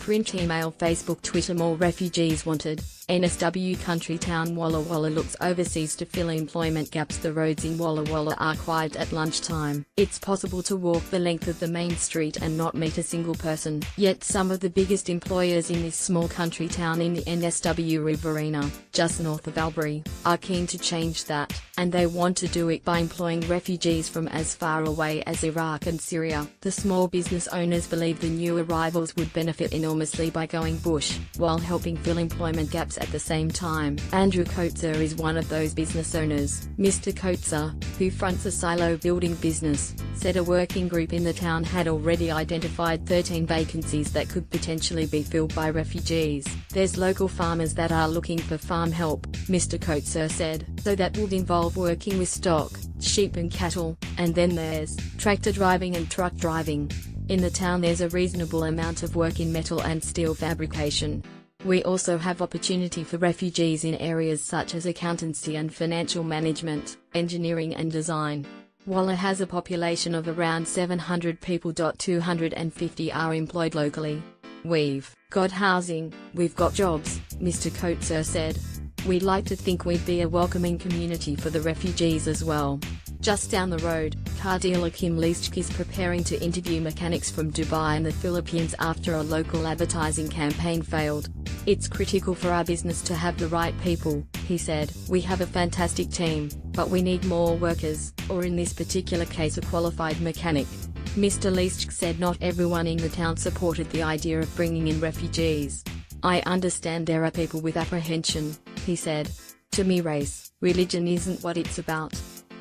print, email, Facebook, Twitter. More refugees wanted. NSW country town Walla Walla looks overseas to fill employment gaps. The roads in Walla Walla are quiet at lunchtime. It's possible to walk the length of the main street and not meet a single person. Yet some of the biggest employers in this small country town in the NSW Riverina, just north of Albury, are keen to change that, and they want to do it by employing refugees from as far away as Iraq and Syria. The small business owners believe the new arrivals would benefit enormously by going bush, while helping fill employment gaps at the same time. Andrew Coates is one of those business owners. Mr. Coates, who fronts a silo building business, said a working group in the town had already identified 13 vacancies that could potentially be filled by refugees. There's local farmers that are looking for farm help, Mr. Coates said, so that would involve working with stock, sheep and cattle, and then there's tractor driving and truck driving. In the town there's a reasonable amount of work in metal and steel fabrication. We also have opportunity for refugees in areas such as accountancy and financial management, engineering and design. Walla has a population of around 700 people. 250 are employed locally. We've got housing, we've got jobs, Mr. Coates said. We'd like to think we'd be a welcoming community for the refugees as well. Just down the road, car dealer Kim Leistch is preparing to interview mechanics from Dubai and the Philippines after a local advertising campaign failed. It's critical for our business to have the right people, he said. We have a fantastic team, but we need more workers, or in this particular case a qualified mechanic. Mr. Leistch said not everyone in the town supported the idea of bringing in refugees. I understand there are people with apprehension, he said. To me, race, religion isn't what it's about.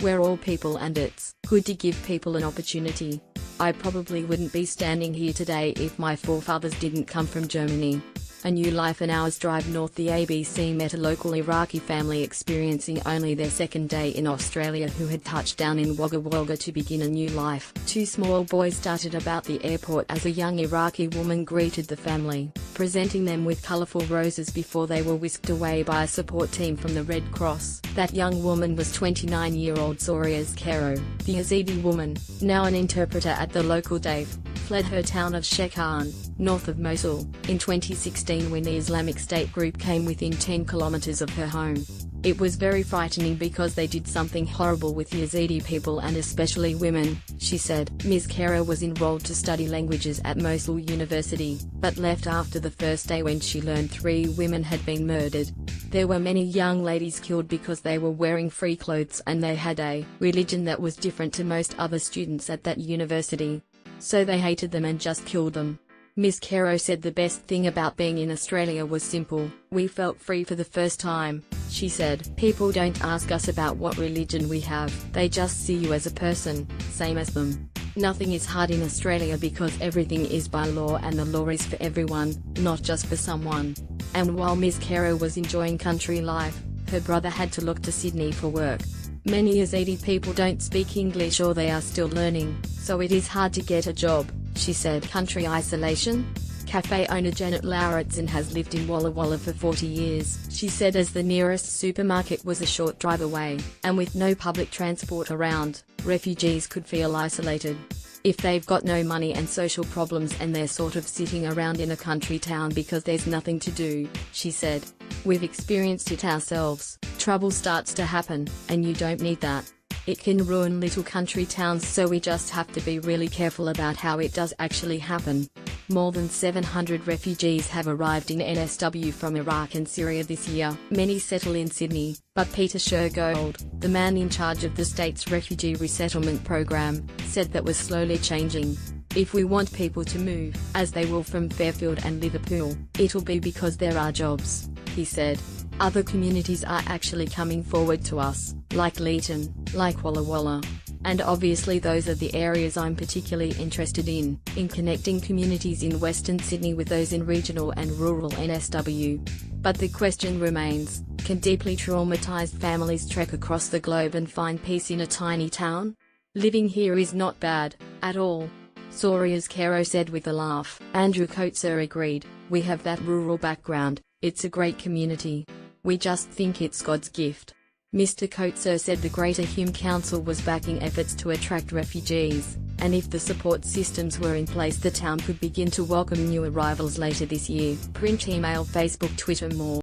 We're all people and it's good to give people an opportunity. I probably wouldn't be standing here today if my forefathers didn't come from Germany. A new life. An hour's drive north, the ABC met a local Iraqi family experiencing only their second day in Australia who had touched down in Walla Walla to begin a new life. Two small boys started about the airport as a young Iraqi woman greeted the family, presenting them with colourful roses before they were whisked away by a support team from the Red Cross. That young woman was 29-year-old Soriaz Kero. The Yazidi woman, now an interpreter at the local DAF, fled her town of Shekan, north of Mosul, in 2016 when the Islamic State group came within 10 kilometers of her home. It was very frightening because they did something horrible with Yazidi people and especially women, she said. Ms. Kero was enrolled to study languages at Mosul University, but left after the first day when she learned 3 women had been murdered. There were many young ladies killed because they were wearing free clothes and they had a religion that was different to most other students at that university. So they hated them and just killed them. Ms. Kero said the best thing about being in Australia was simple. We felt free for the first time, she said. People don't ask us about what religion we have, they just see you as a person, same as them. Nothing is hard in Australia because everything is by law and the law is for everyone, not just for someone. And while Ms. Kero was enjoying country life, her brother had to look to Sydney for work. Many Yazidi people don't speak English or they are still learning, so it is hard to get a job, she said. Country isolation? Cafe owner Janet Lauritsen has lived in Walla Walla for 40 years, she said, as the nearest supermarket was a short drive away, and with no public transport around, refugees could feel isolated. If they've got no money and social problems and they're sort of sitting around in a country town because there's nothing to do, she said. We've experienced it ourselves. Trouble starts to happen, and you don't need that. It can ruin little country towns, so we just have to be really careful about how it does actually happen. More than 700 refugees have arrived in NSW from Iraq and Syria this year. Many settle in Sydney, but Peter Shergold, the man in charge of the state's refugee resettlement program, said that was slowly changing. If we want people to move, as they will from Fairfield and Liverpool, it'll be because there are jobs, he said. Other communities are actually coming forward to us, like Leeton, like Walla Walla. And obviously those are the areas I'm particularly interested in connecting communities in Western Sydney with those in regional and rural NSW. But the question remains, can deeply traumatised families trek across the globe and find peace in a tiny town? Living here is not bad, at all. Soriaz Kero said with a laugh. Andrew Coates agreed, we have that rural background, it's a great community. We just think it's God's gift. Mr. Coates said the Greater Hume Council was backing efforts to attract refugees. and if the support systems were in place, the town could begin to welcome new arrivals later this year. Print, email, Facebook, Twitter, more.